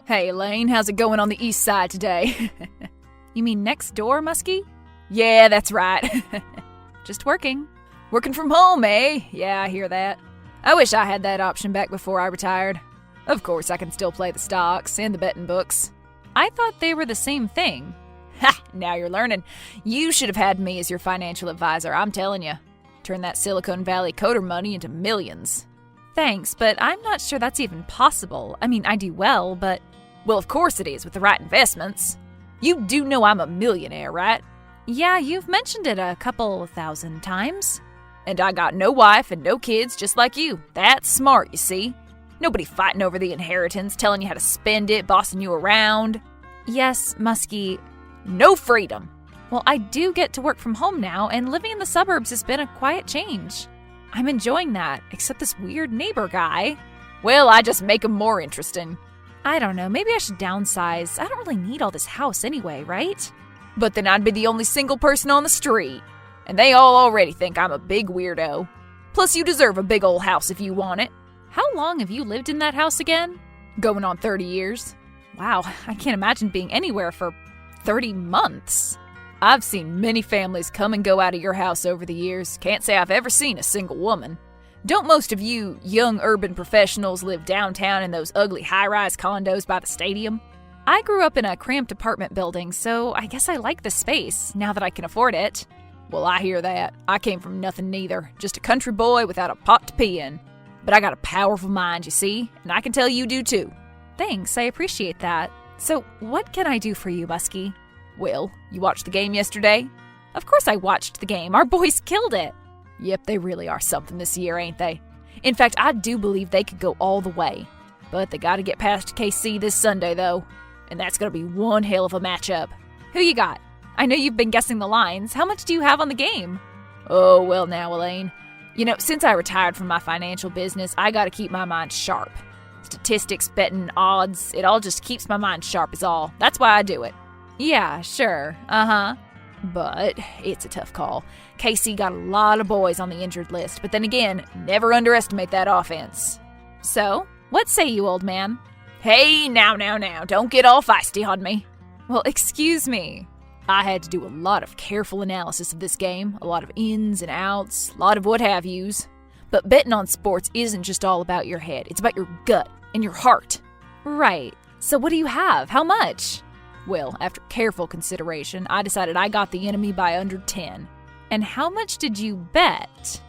Hey, Elaine, how's it going on the east side today? You mean next door, Musky? Yeah, that's right. Just working. Working from home, eh? Yeah, I hear that. I wish I had that option back before I retired. Of course, I can still play the stocks and the betting books. I thought they were the same thing. Ha! Now you're learning. You should have had me as your financial advisor, I'm telling you. Turn that Silicon Valley coder money into millions. Thanks, but I'm not sure that's even possible. I mean, I do well, but... Well, of course it is with the right investments. You do know I'm a millionaire, right? Yeah, you've mentioned it a couple thousand times. And I got no wife and no kids just like you. That's smart, you see. Nobody fighting over the inheritance, telling you how to spend it, bossing you around. Yes, Musky. No freedom. Well, I do get to work from home now, and living in the suburbs has been a quiet change. I'm enjoying that, except this weird neighbor guy. Well, I just make him more interesting. I don't know, maybe I should downsize. I don't really need all this house anyway, right? But then I'd be the only single person on the street. And they all already think I'm a big weirdo. Plus, you deserve a big old house if you want it. How long have you lived in that house again? Going on 30 years. Wow, I can't imagine being anywhere for 30 months. I've seen many families come and go out of your house over the years. Can't say I've ever seen a single woman. Don't most of you young urban professionals live downtown in those ugly high-rise condos by the stadium? I grew up in a cramped apartment building, so I guess I like the space, now that I can afford it. Well, I hear that. I came from nothing neither. Just a country boy without a pot to pee in. But I got a powerful mind, you see, and I can tell you do too. Thanks, I appreciate that. So, what can I do for you, Musky? Well, you watched the game yesterday? Of course I watched the game. Our boys killed it. Yep, they really are something this year, ain't they? In fact, I do believe they could go all the way. But they gotta get past KC this Sunday, though. And that's gonna be one hell of a matchup. Who you got? I know you've been guessing the lines. How much do you have on the game? Oh, well now, Elaine. You know, since I retired from my financial business, I gotta keep my mind sharp. Statistics, betting, odds, it all just keeps my mind sharp is all. That's why I do it. Yeah, sure. But it's a tough call. KC got a lot of boys on the injured list, but then again, never underestimate that offense. So, what say you, old man? Hey, now, don't get all feisty on me. Well, excuse me. I had to do a lot of careful analysis of this game, a lot of ins and outs, a lot of what have yous. But betting on sports isn't just all about your head, it's about your gut and your heart. Right. So what do you have? How much? Well, after careful consideration, I decided I got the enemy by under 10. And how much did you bet?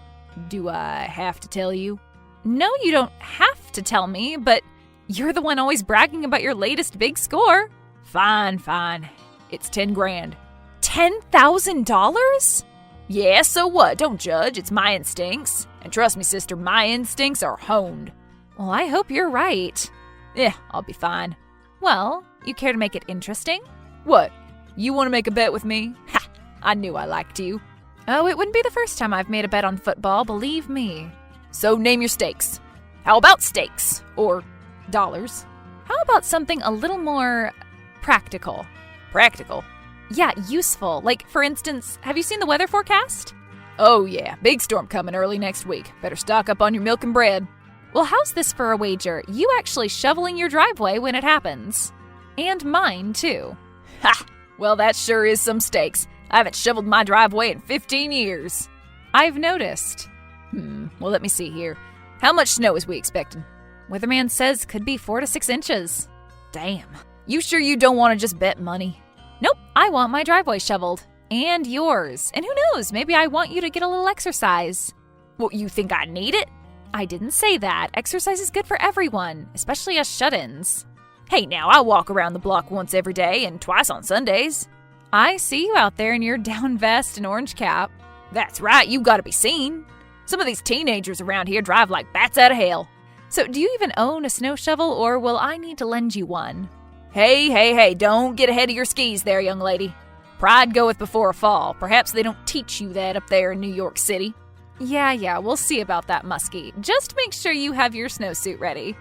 Do I have to tell you? No, you don't have to tell me, but you're the one always bragging about your latest big score. Fine. It's 10 grand. $10,000? Yeah, so what? Don't judge. It's my instincts. And trust me, sister, my instincts are honed. Well, I hope you're right. Yeah, I'll be fine. Well, you care to make it interesting? What? You want to make a bet with me? Ha! I knew I liked you. Oh, it wouldn't be the first time I've made a bet on football, believe me. So name your stakes. How about steaks? Or dollars? How about something a little more practical? Practical? Yeah, useful. Like, for instance, have you seen the weather forecast? Oh yeah, big storm coming early next week. Better stock up on your milk and bread. Well, how's this for a wager? You actually shoveling your driveway when it happens. And mine, too. Ha! Well, that sure is some stakes. I haven't shoveled my driveway in 15 years. I've noticed. Well, let me see here. How much snow is we expecting? Weatherman says could be 4 to 6 inches. Damn. You sure you don't want to just bet money? Nope, I want my driveway shoveled. And yours. And who knows, maybe I want you to get a little exercise. Well, you think I need it? I didn't say that. Exercise is good for everyone, especially us shut-ins. Hey, now, I walk around the block once every day and twice on Sundays. I see you out there in your down vest and orange cap. That's right, you gotta be seen. Some of these teenagers around here drive like bats out of hell. So, do you even own a snow shovel, or will I need to lend you one? Hey, don't get ahead of your skis there, young lady. Pride goeth before a fall. Perhaps they don't teach you that up there in New York City. Yeah, we'll see about that, Musky. Just make sure you have your snowsuit ready.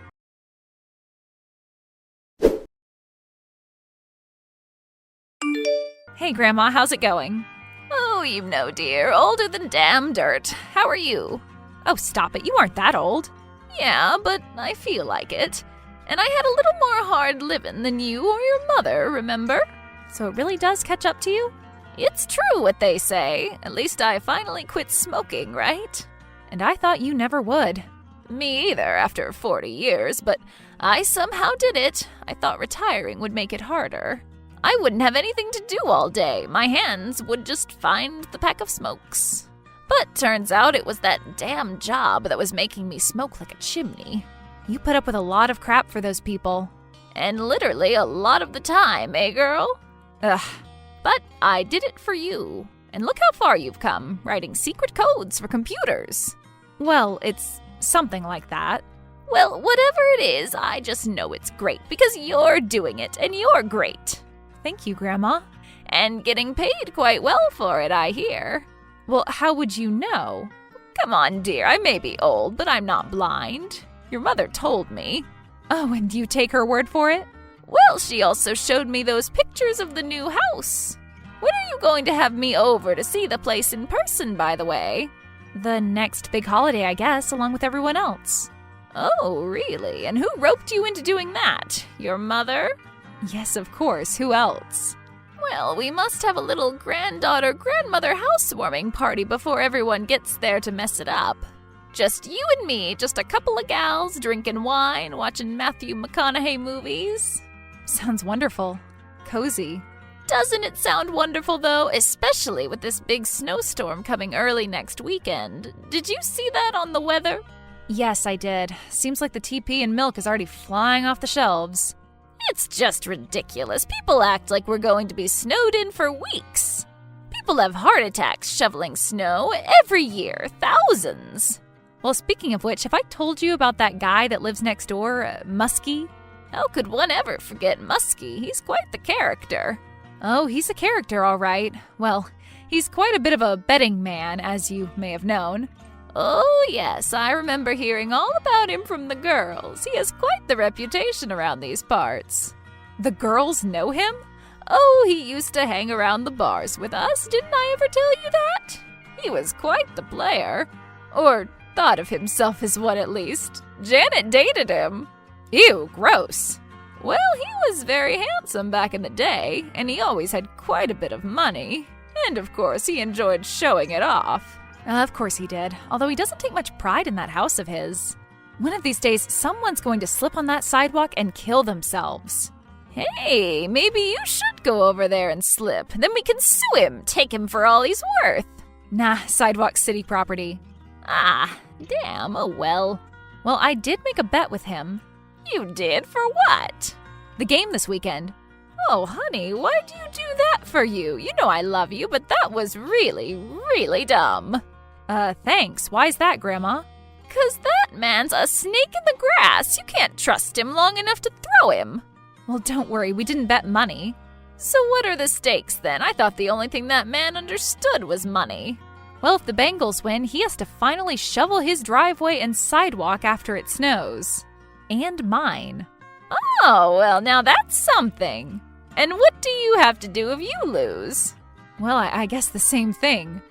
Hey, Grandma, how's it going? Oh, you know, dear, older than damn dirt. How are you? Oh, stop it. You aren't that old. Yeah, but I feel like it. And I had a little more hard living than you or your mother, remember? So it really does catch up to you? It's true what they say. At least I finally quit smoking, right? And I thought you never would. Me either, after 40 years, but I somehow did it. I thought retiring would make it harder. I wouldn't have anything to do all day. My hands would just find the pack of smokes. But turns out it was that damn job that was making me smoke like a chimney. You put up with a lot of crap for those people. And literally a lot of the time, eh, girl? Ugh. But I did it for you. And look how far you've come, writing secret codes for computers. Well, it's something like that. Well, whatever it is, I just know it's great because you're doing it and you're great. Thank you, Grandma. And getting paid quite well for it, I hear. Well, how would you know? Come on, dear, I may be old, but I'm not blind. Your mother told me. Oh, and do you take her word for it? Well, she also showed me those pictures of the new house. When are you going to have me over to see the place in person, by the way? The next big holiday, I guess, along with everyone else. Oh, really? And who roped you into doing that? Your mother? Yes, of course. Who else? Well, we must have a little granddaughter-grandmother housewarming party before everyone gets there to mess it up. Just you and me, just a couple of gals drinking wine, watching Matthew McConaughey movies. Sounds wonderful. Cozy. Doesn't it sound wonderful, though? Especially with this big snowstorm coming early next weekend. Did you see that on the weather? Yes, I did. Seems like the TP and milk is already flying off the shelves. It's just ridiculous. People act like we're going to be snowed in for weeks. People have heart attacks shoveling snow every year, thousands. Well, speaking of which, have I told you about that guy that lives next door, Musky? How could one ever forget Musky? He's quite the character. Oh, he's a character, all right. Well, he's quite a bit of a betting man, as you may have known. Oh, yes, I remember hearing all about him from the girls. He has quite the reputation around these parts. The girls know him? Oh, he used to hang around the bars with us. Didn't I ever tell you that? He was quite the player. Or thought of himself as one, at least. Janet dated him. Ew, gross. Well, he was very handsome back in the day, and he always had quite a bit of money. And of course, he enjoyed showing it off. Of course he did, although he doesn't take much pride in that house of his. One of these days, someone's going to slip on that sidewalk and kill themselves. Hey, maybe you should go over there and slip. Then we can sue him, take him for all he's worth. Nah, sidewalk's city property. Ah, damn, oh well. Well, I did make a bet with him. You did? For what? The game this weekend. Oh, honey, why'd you do that for you? You know I love you, but that was really, really dumb. Thanks. Why's that, Grandma? 'Cause that man's a snake in the grass. You can't trust him long enough to throw him. Well, don't worry, we didn't bet money. So what are the stakes then? I thought the only thing that man understood was money. Well, if the Bengals win, he has to finally shovel his driveway and sidewalk after it snows. And mine. Oh, well, now that's something. And what do you have to do if you lose? Well, I guess the same thing.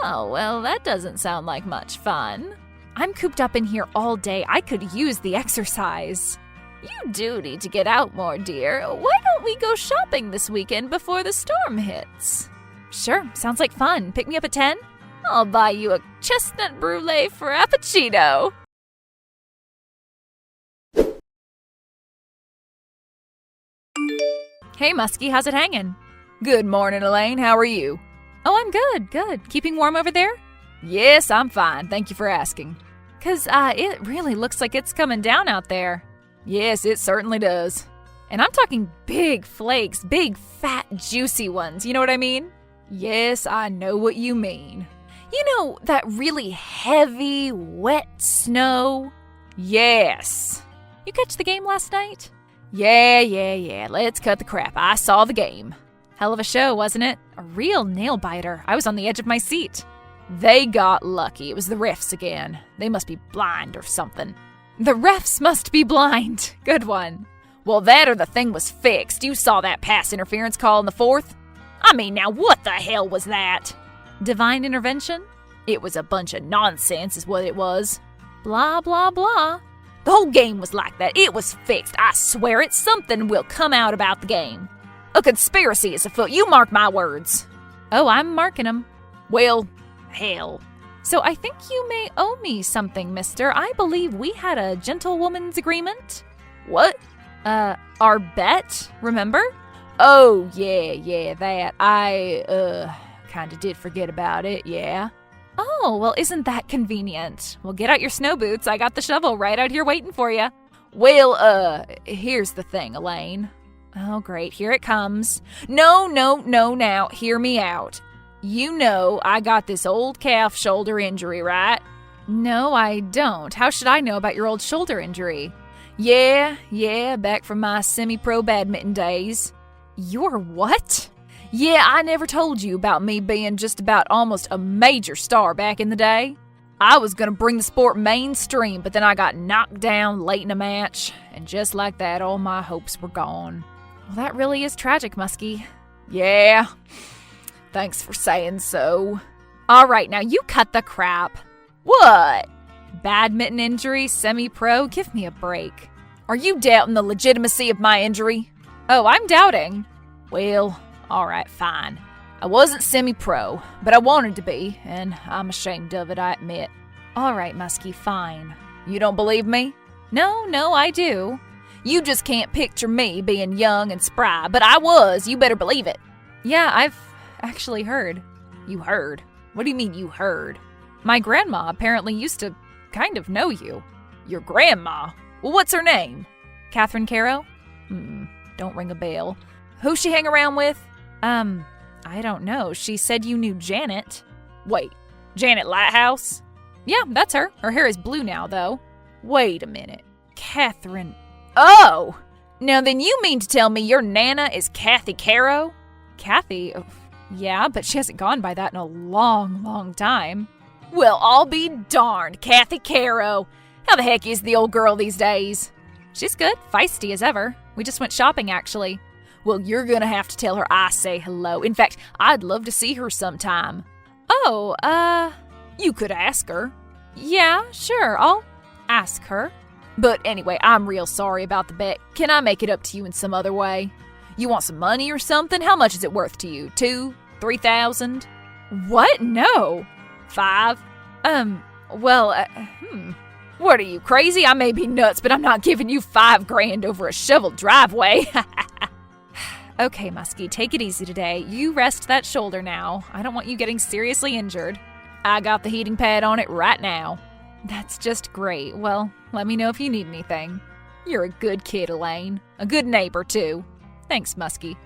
Oh, well, that doesn't sound like much fun. I'm cooped up in here all day. I could use the exercise. You do need to get out more, dear. Why don't we go shopping this weekend before the storm hits? Sure, sounds like fun. Pick me up at 10? I'll buy you a chestnut brulee frappuccino. Hey, Musky, how's it hanging? Good morning, Elaine. How are you? Oh, I'm good. Keeping warm over there? Yes, I'm fine. Thank you for asking. 'Cause it really looks like it's coming down out there. Yes, it certainly does. And I'm talking big flakes, big, fat, juicy ones. You know what I mean? Yes, I know what you mean. You know, that really heavy, wet snow? Yes. You catch the game last night? Yeah. Let's cut the crap. I saw the game. Hell of a show, wasn't it? A real nail-biter. I was on the edge of my seat. They got lucky. It was the refs again. They must be blind or something. The refs must be blind. Good one. Well, that or the thing was fixed. You saw that pass interference call in the fourth? I mean, now what the hell was that? Divine intervention? It was a bunch of nonsense is what it was. Blah, blah, blah. The whole game was like that. It was fixed. I swear it. Something will come out about the game. A conspiracy is afoot. You mark my words. Oh, I'm marking them. Well, hell. So I think you may owe me something, mister. I believe we had a gentlewoman's agreement. What? Our bet, remember? Oh, yeah, that. I, kinda did forget about it, yeah. Oh, well, isn't that convenient? Well, get out your snow boots. I got the shovel right out here waiting for you. Well, here's the thing, Elaine. Oh, great. Here it comes. No, now, hear me out. You know I got this old calf shoulder injury, right? No, I don't. How should I know about your old shoulder injury? Yeah, back from my semi-pro badminton days. Your what? Yeah, I never told you about me being just about almost a major star back in the day. I was gonna bring the sport mainstream, but then I got knocked down late in a match, and just like that, all my hopes were gone. Well, that really is tragic, Musky. Yeah, thanks for saying so. All right, now you cut the crap. What? Badminton injury, semi-pro, give me a break. Are you doubting the legitimacy of my injury? Oh, I'm doubting. Well, all right, fine. I wasn't semi-pro, but I wanted to be, and I'm ashamed of it, I admit. All right, Musky, fine. You don't believe me? No, I do. You just can't picture me being young and spry, but I was. You better believe it. Yeah, I've actually heard. You heard? What do you mean you heard? My grandma apparently used to kind of know you. Your grandma? Well, what's her name? Catherine Caro? Don't ring a bell. Who's she hang around with? I don't know. She said you knew Janet. Wait, Janet Lighthouse? Yeah, that's her. Her hair is blue now, though. Wait a minute. Catherine. Oh! Now then you mean to tell me your Nana is Kathy Caro? Kathy? Oh, yeah, but she hasn't gone by that in a long time. Well, I'll be darned, Kathy Caro. How the heck is the old girl these days? She's good, feisty as ever. We just went shopping, actually. Well, you're gonna have to tell her I say hello. In fact, I'd love to see her sometime. Oh, you could ask her. Yeah, sure, I'll ask her. But anyway, I'm real sorry about the bet. Can I make it up to you in some other way? You want some money or something? How much is it worth to you? 2,000, 3,000? What? No. 5? Well, What are you, crazy? I may be nuts, but I'm not giving you $5,000 over a shoveled driveway. Okay, Musky, take it easy today. You rest that shoulder now. I don't want you getting seriously injured. I got the heating pad on it right now. That's just great. Well, let me know if you need anything. You're a good kid, Elaine. A good neighbor, too. Thanks, Musky.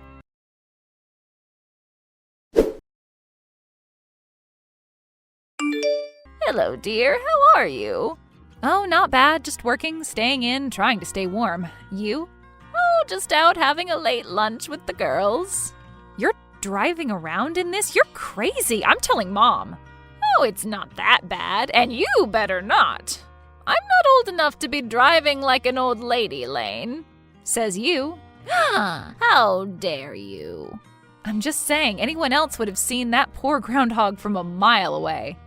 Hello, dear. How are you? Oh, not bad. Just working, staying in, trying to stay warm. You? Oh, just out having a late lunch with the girls. You're driving around in this? You're crazy. I'm telling Mom. Oh, it's not that bad, and you better not. I'm not old enough to be driving like an old lady, Elaine. Says you. How dare you? I'm just saying, anyone else would have seen that poor groundhog from a mile away.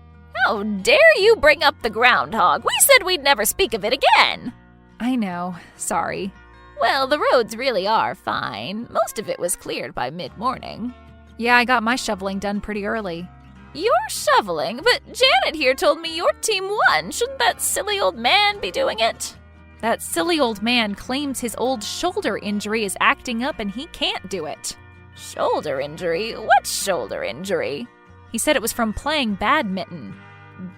How dare you bring up the groundhog? We said we'd never speak of it again. I know. Sorry. Well, the roads really are fine. Most of it was cleared by mid-morning. Yeah, I got my shoveling done pretty early. You're shoveling? But Janet here told me your team won. Shouldn't that silly old man be doing it? That silly old man claims his old shoulder injury is acting up and he can't do it. Shoulder injury? What shoulder injury? He said it was from playing badminton.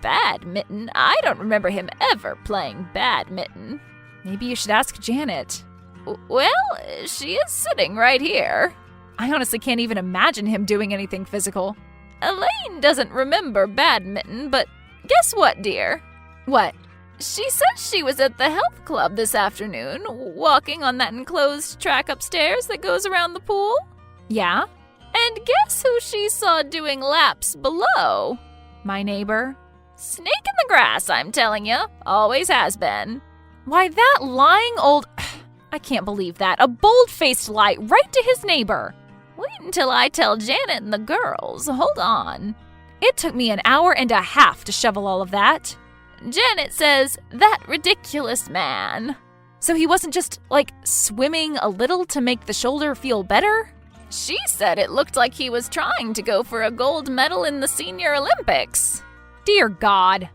Badminton? I don't remember him ever playing badminton. Maybe you should ask Janet. Well, she is sitting right here. I honestly can't even imagine him doing anything physical. Elaine doesn't remember badminton, but guess what, dear? What? She said she was at the health club this afternoon, walking on that enclosed track upstairs that goes around the pool. Yeah? And guess who she saw doing laps below? My neighbor. Snake in the grass, I'm telling you. Always has been. Why, that lying old... I can't believe that. A bold-faced lie right to his neighbor. Wait until I tell Janet and the girls. Hold on. It took me an hour and a half to shovel all of that. Janet says, that ridiculous man. So he wasn't just, swimming a little to make the shoulder feel better? She said it looked like he was trying to go for a gold medal in the Senior Olympics. Dear God.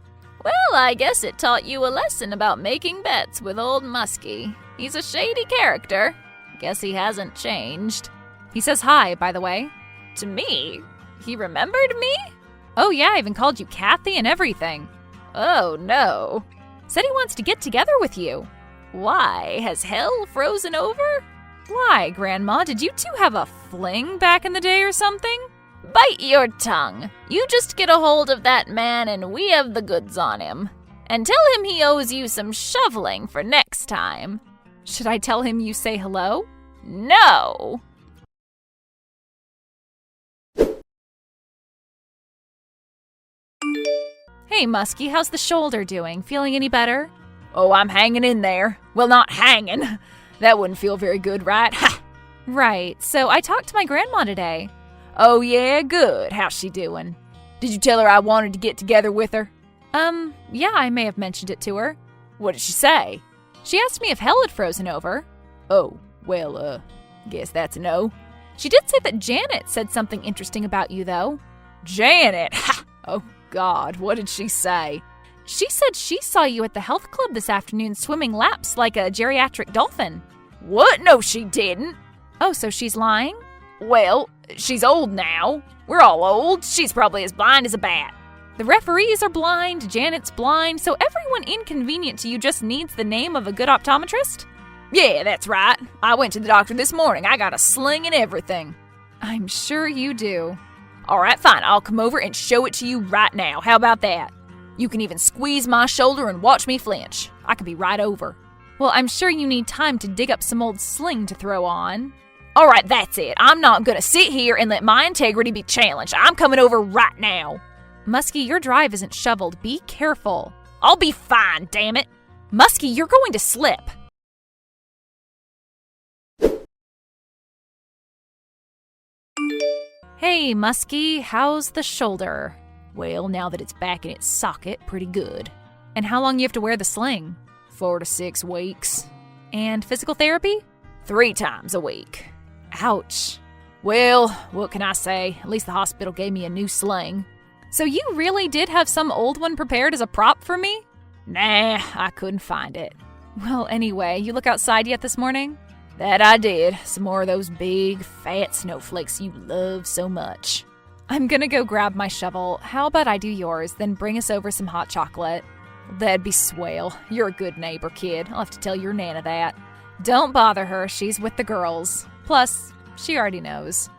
Well, I guess it taught you a lesson about making bets with old Musky. He's a shady character. Guess he hasn't changed. He says hi, by the way. To me? He remembered me? Oh yeah, I even called you Kathy and everything. Oh no. Said he wants to get together with you. Why? Has hell frozen over? Why, Grandma? Did you two have a fling back in the day or something? Bite your tongue. You just get a hold of that man and we have the goods on him. And tell him he owes you some shoveling for next time. Should I tell him you say hello? No. Hey, Musky, how's the shoulder doing? Feeling any better? Oh, I'm hanging in there. Well, not hanging. That wouldn't feel very good, right? Ha! Right, so I talked to my grandma today. Oh, yeah, good. How's she doing? Did you tell her I wanted to get together with her? Yeah, I may have mentioned it to her. What did she say? She asked me if hell had frozen over. Oh, well, guess that's a no. She did say that Janet said something interesting about you, though. Janet? Ha! Oh, God, what did she say? She said she saw you at the health club this afternoon swimming laps like a geriatric dolphin. What? No, she didn't. Oh, so she's lying? Well, she's old now. We're all old. She's probably as blind as a bat. The referees are blind, Janet's blind, so everyone inconvenient to you just needs the name of a good optometrist? Yeah, that's right. I went to the doctor this morning. I got a sling and everything. I'm sure you do. All right, fine. I'll come over and show it to you right now. How about that? You can even squeeze my shoulder and watch me flinch. I could be right over. Well, I'm sure you need time to dig up some old sling to throw on. All right, that's it. I'm not going to sit here and let my integrity be challenged. I'm coming over right now. Musky, your drive isn't shoveled. Be careful. I'll be fine, damn it. Musky, you're going to slip. Hey, Musky, how's the shoulder? Well, now that it's back in its socket, pretty good. And how long you have to wear the sling? 4 to 6 weeks. And physical therapy? 3 times a week. Ouch. Well, what can I say? At least the hospital gave me a new sling. So you really did have some old one prepared as a prop for me? Nah, I couldn't find it. Well, anyway, you look outside yet this morning? That I did. Some more of those big, fat snowflakes you love so much. I'm gonna go grab my shovel. How about I do yours, then bring us over some hot chocolate? That'd be swell. You're a good neighbor, kid. I'll have to tell your Nana that. Don't bother her. She's with the girls. Plus, she already knows.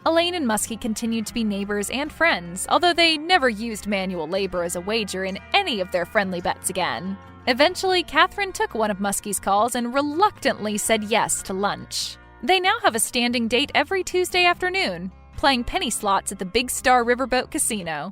Elaine and Musky continued to be neighbors and friends, although they never used manual labor as a wager in any of their friendly bets again. Eventually, Catherine took one of Musky's calls and reluctantly said yes to lunch. They now have a standing date every Tuesday afternoon, playing penny slots at the Big Star Riverboat Casino.